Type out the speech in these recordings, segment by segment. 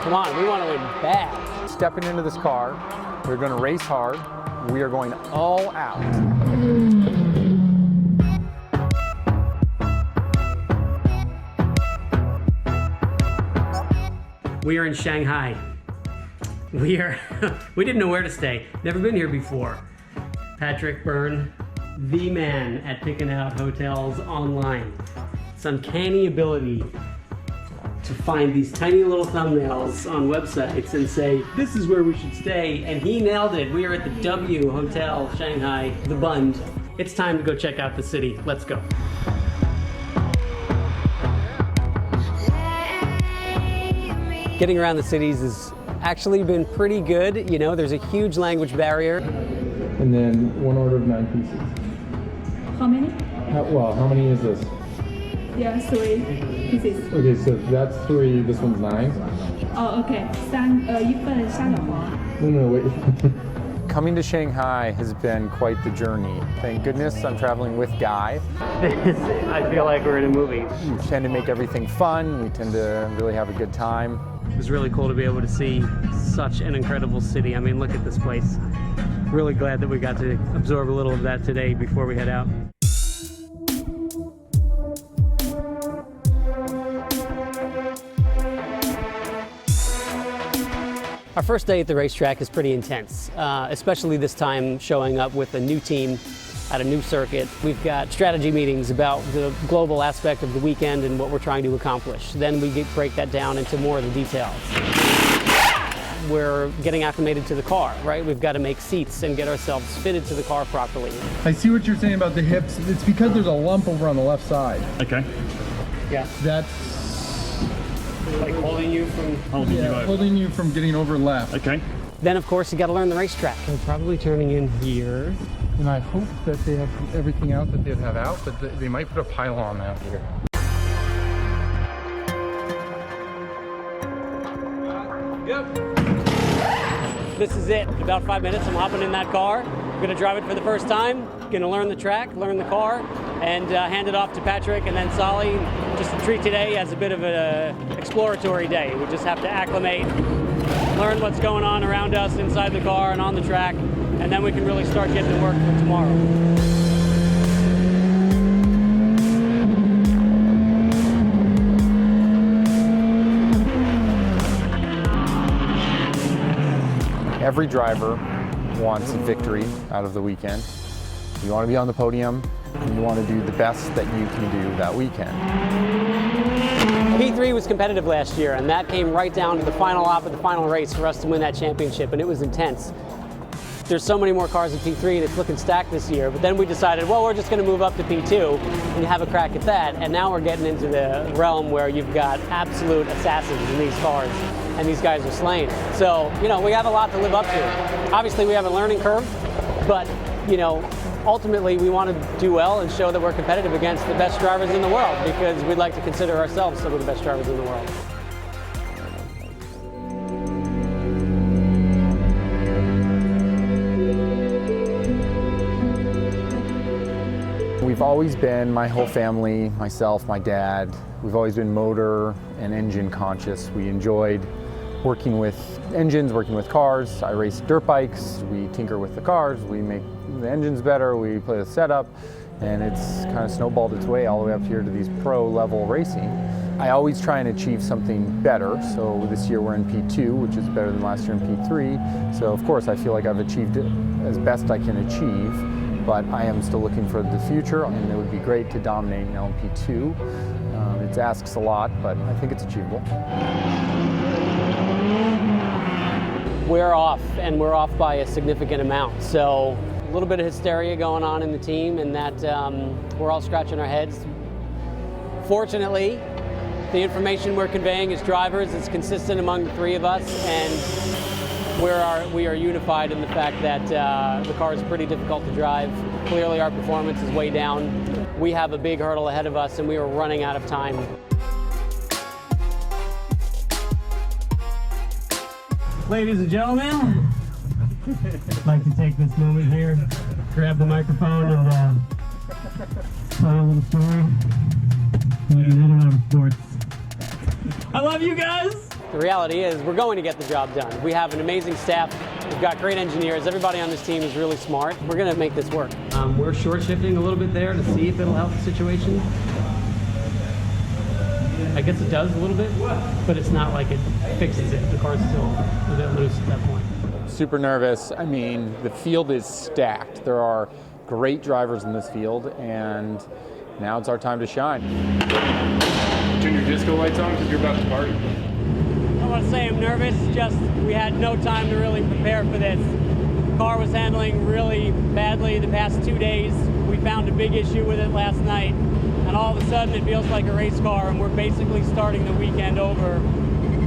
Come on, we want to win bad. Stepping into this car, we're going to race hard. We are going all out. We are in Shanghai. We didn't know where to stay. Never been here before. Patrick Byrne, the man at picking out hotels online. It's uncanny ability to find these tiny little thumbnails on websites and say, this is where we should stay, and he nailed it. We are at the W Hotel Shanghai, the Bund. It's time to go check out the city. Let's go. Getting around the cities has actually been pretty good. You know, there's a huge language barrier. And then one order of 9 pieces. How many? How many is this? Yeah, 3 pieces. Okay, so that's 3, this one's 9. Oh, okay. 一份虾饺皇. No, wait. Coming to Shanghai has been quite the journey. Thank goodness I'm traveling with Guy. I feel like we're in a movie. We tend to make everything fun. We tend to really have a good time. It was really cool to be able to see such an incredible city. I mean, look at this place. Really glad that we got to absorb a little of that today before we head out. Our first day at the racetrack is pretty intense, especially this time showing up with a new team at a new circuit. We've got strategy meetings about the global aspect of the weekend and what we're trying to accomplish. Then we break that down into more of the details. We're getting acclimated to the car, right? We've got to make seats and get ourselves fitted to the car properly. I see what you're saying about the hips. It's because there's a lump over on the left side. Okay. Yeah. That's like holding you from getting over left. Okay. Then of course you got to learn the racetrack. We're probably turning in here. And I hope that they have everything out that they'd have out, but they might put a pylon out here. Yep. This is it. In about 5 minutes, I'm hopping in that car. I'm going to drive it for the first time. Going to learn the track, learn the car, and hand it off to Patrick and then Solly. Just to treat today as a bit of an exploratory day. We just have to acclimate, learn what's going on around us inside the car and on the track, and then we can really start getting to work for tomorrow. Every driver wants a victory out of the weekend. You want to be on the podium, and you want to do the best that you can do that weekend. P3 was competitive last year, and that came right down to the final lap of the final race for us to win that championship, and it was intense. There's so many more cars in P3 and it's looking stacked this year, but then we decided, well, we're just going to move up to P2 and have a crack at that, and now we're getting into the realm where you've got absolute assassins in these cars, and these guys are slaying. So, you know, we have a lot to live up to. Obviously, we have a learning curve, but, you know, ultimately we want to do well and show that we're competitive against the best drivers in the world, because we'd like to consider ourselves some of the best drivers in the world. We've always been, my whole family, myself, my dad, we've always been motor and engine conscious. We enjoyed working with engines, working with cars. I race dirt bikes, we tinker with the cars, we make the engines better, we play the setup, and it's kind of snowballed its way all the way up here to these pro level racing. I always try and achieve something better, so this year we're in P2, which is better than last year in P3, so of course I feel like I've achieved it as best I can achieve. But I am still looking for the future, and it would be great to dominate now in P2. It asks a lot, but I think it's achievable. We're off, and we're off by a significant amount. So a little bit of hysteria going on in the team, and that we're all scratching our heads. Fortunately, the information we're conveying as drivers is consistent among the three of us, and we are unified in the fact that the car is pretty difficult to drive. Clearly our performance is way down. We have a big hurdle ahead of us and we are running out of time. Ladies and gentlemen, I'd like to take this moment here, grab the microphone and tell you a little story about United Autosports. I love you guys! The reality is we're going to get the job done. We have an amazing staff. We've got great engineers. Everybody on this team is really smart. We're going to make this work. We're short shifting a little bit there to see if it'll help the situation. I guess it does a little bit, but it's not like it fixes it. The car's still a bit loose at that point. Super nervous. I mean, the field is stacked. There are great drivers in this field, and now it's our time to shine. Turn your disco lights on because you're about to party. I want to say I'm nervous, just we had no time to really prepare for this. The car was handling really badly the past 2 days. We found a big issue with it last night, and all of a sudden it feels like a race car, and we're basically starting the weekend over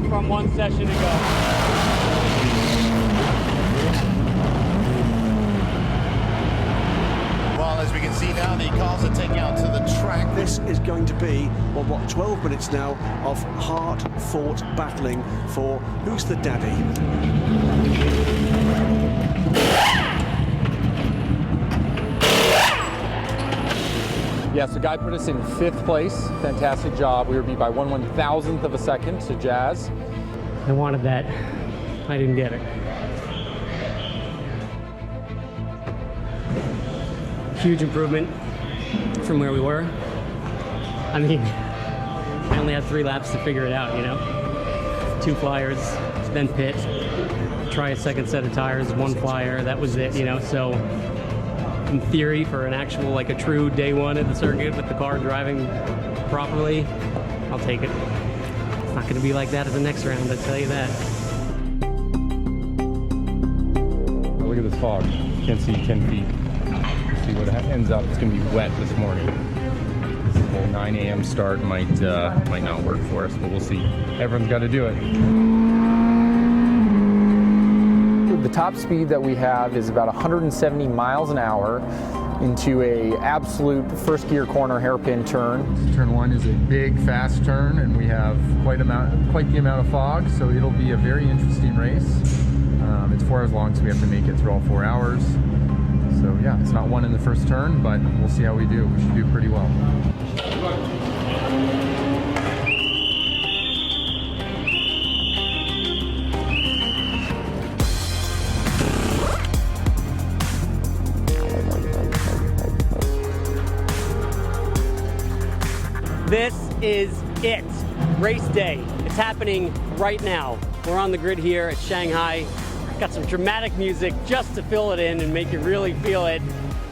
from one session ago. As we can see now, the cars are taking out to the track. This is going to be, well, what, 12 minutes now of hard-fought battling for who's the daddy. Yeah, so Guy put us in 5th place. Fantastic job. We were beat by 1/1000th of a second to Jazz. I wanted that. I didn't get it. Huge improvement from where we were. I mean, I only had 3 laps to figure it out, you know? 2 flyers, then pit, try a second set of tires, 1 flyer, that was it, you know? So in theory, for an actual, like a true day one at the circuit with the car driving properly, I'll take it. It's not gonna be like that at the next round, I tell you that. Oh, look at this fog. Can't see 10 feet. See what ends up. It's going to be wet this morning. This whole 9 a.m. start might not work for us, but we'll see. Everyone's got to do it. The top speed that we have is about 170 miles an hour into a absolute first gear corner hairpin turn. Turn 1 is a big, fast turn, and we have quite the amount of fog, so it'll be a very interesting race. It's 4 hours long, so we have to make it through all 4 hours. So yeah, it's not won in the first turn, but we'll see how we do. We should do pretty well. This is it. Race day. It's happening right now. We're on the grid here at Shanghai. Got some dramatic music just to fill it in and make you really feel it.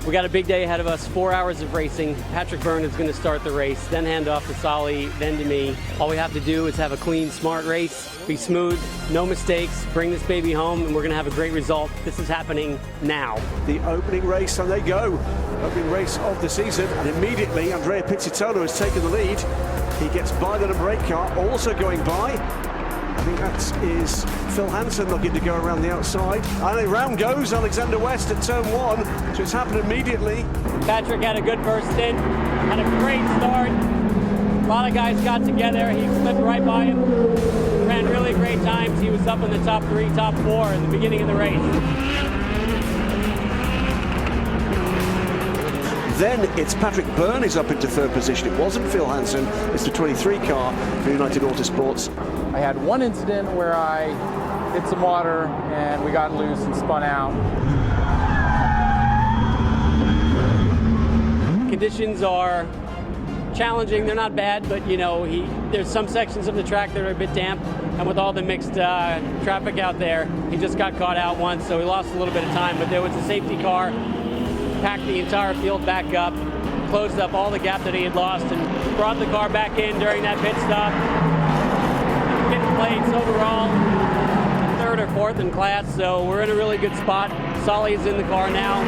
We got a big day ahead of us, 4 hours of racing. Patrick Byrne is going to start the race, then hand off to Solly, then to me. All we have to do is have a clean, smart race, be smooth, no mistakes, bring this baby home, and we're going to have a great result. This is happening now. The opening race, and they go. Opening race of the season, and immediately Andrea Pizzitolo has taken the lead. He gets by the number 8 car, also going by. I think that is Phil Hansen looking to go around the outside. And around goes Alexander West at turn 1, so it's happened immediately. Patrick had a good first stint, had a great start. A lot of guys got together. He slipped right by him, ran really great times. He was up in the top 3, top 4 in the beginning of the race. Then it's Patrick Byrne is up into 3rd position. It wasn't Phil Hansen, it's the 23 car for United Autosports. I had one incident where I hit some water and we got loose and spun out. Conditions are challenging. They're not bad, but you know, there's some sections of the track that are a bit damp, and with all the mixed traffic out there, he just got caught out once, so he lost a little bit of time. But there was a safety car, packed the entire field back up, closed up all the gap that he had lost, and brought the car back in during that pit stop. Getting plates overall, 3rd or 4th in class, so we're in a really good spot. Solly's in the car now.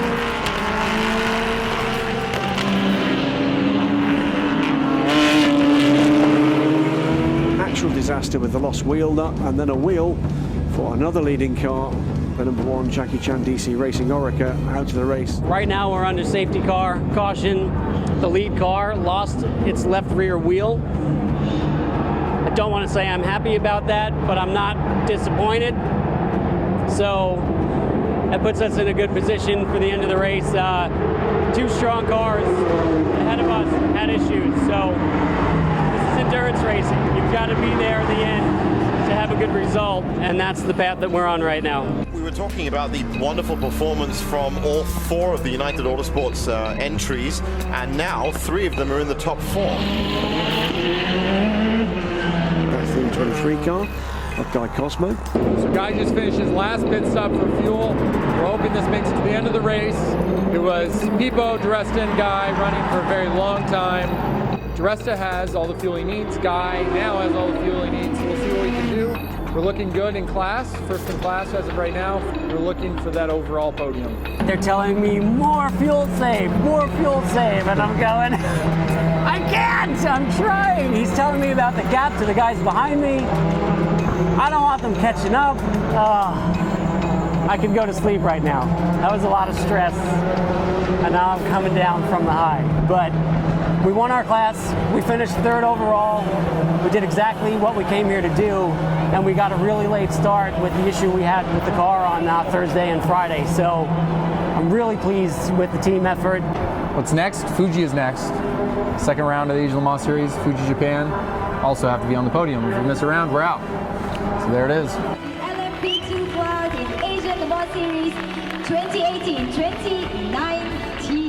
Actual disaster with the lost wheel nut, and then a wheel for another leading car, the number 1 Jackie Chan DC Racing Orica, out of the race. Right now we're under safety car caution. The lead car lost its left rear wheel. I don't want to say I'm happy about that, but I'm not disappointed. So that puts us in a good position for the end of the race. 2 strong cars ahead of us had issues. So this is endurance racing. You've got to be there at the end to have a good result, and that's the path that we're on right now. We were talking about the wonderful performance from all 4 of the United Autosports entries, and now 3 of them are in the top 4. That's the 23 car of Guy Cosmo. So Guy just finished his last pit stop for fuel. We're hoping this makes it to the end of the race. It was Pipo, DiResta, and Guy running for a very long time. DiResta has all the fuel he needs. Guy now has all the fuel he needs. We'll see what we can do. We're looking good in class, first in class as of right now. We're looking for that overall podium. They're telling me more fuel save, and I'm going, I can't, I'm trying. He's telling me about the gap to the guys behind me. I don't want them catching up. I could go to sleep right now. That was a lot of stress, and now I'm coming down from the high. But we won our class, we finished 3rd overall. We did exactly what we came here to do, and we got a really late start with the issue we had with the car on Thursday and Friday. So I'm really pleased with the team effort. What's next? Fuji is next. Second round of the Asia Le Mans Series, Fuji Japan. Also have to be on the podium. If we miss a round, we're out. So there it is. LMP2 World in Asia Le Mans Series 2018-2019.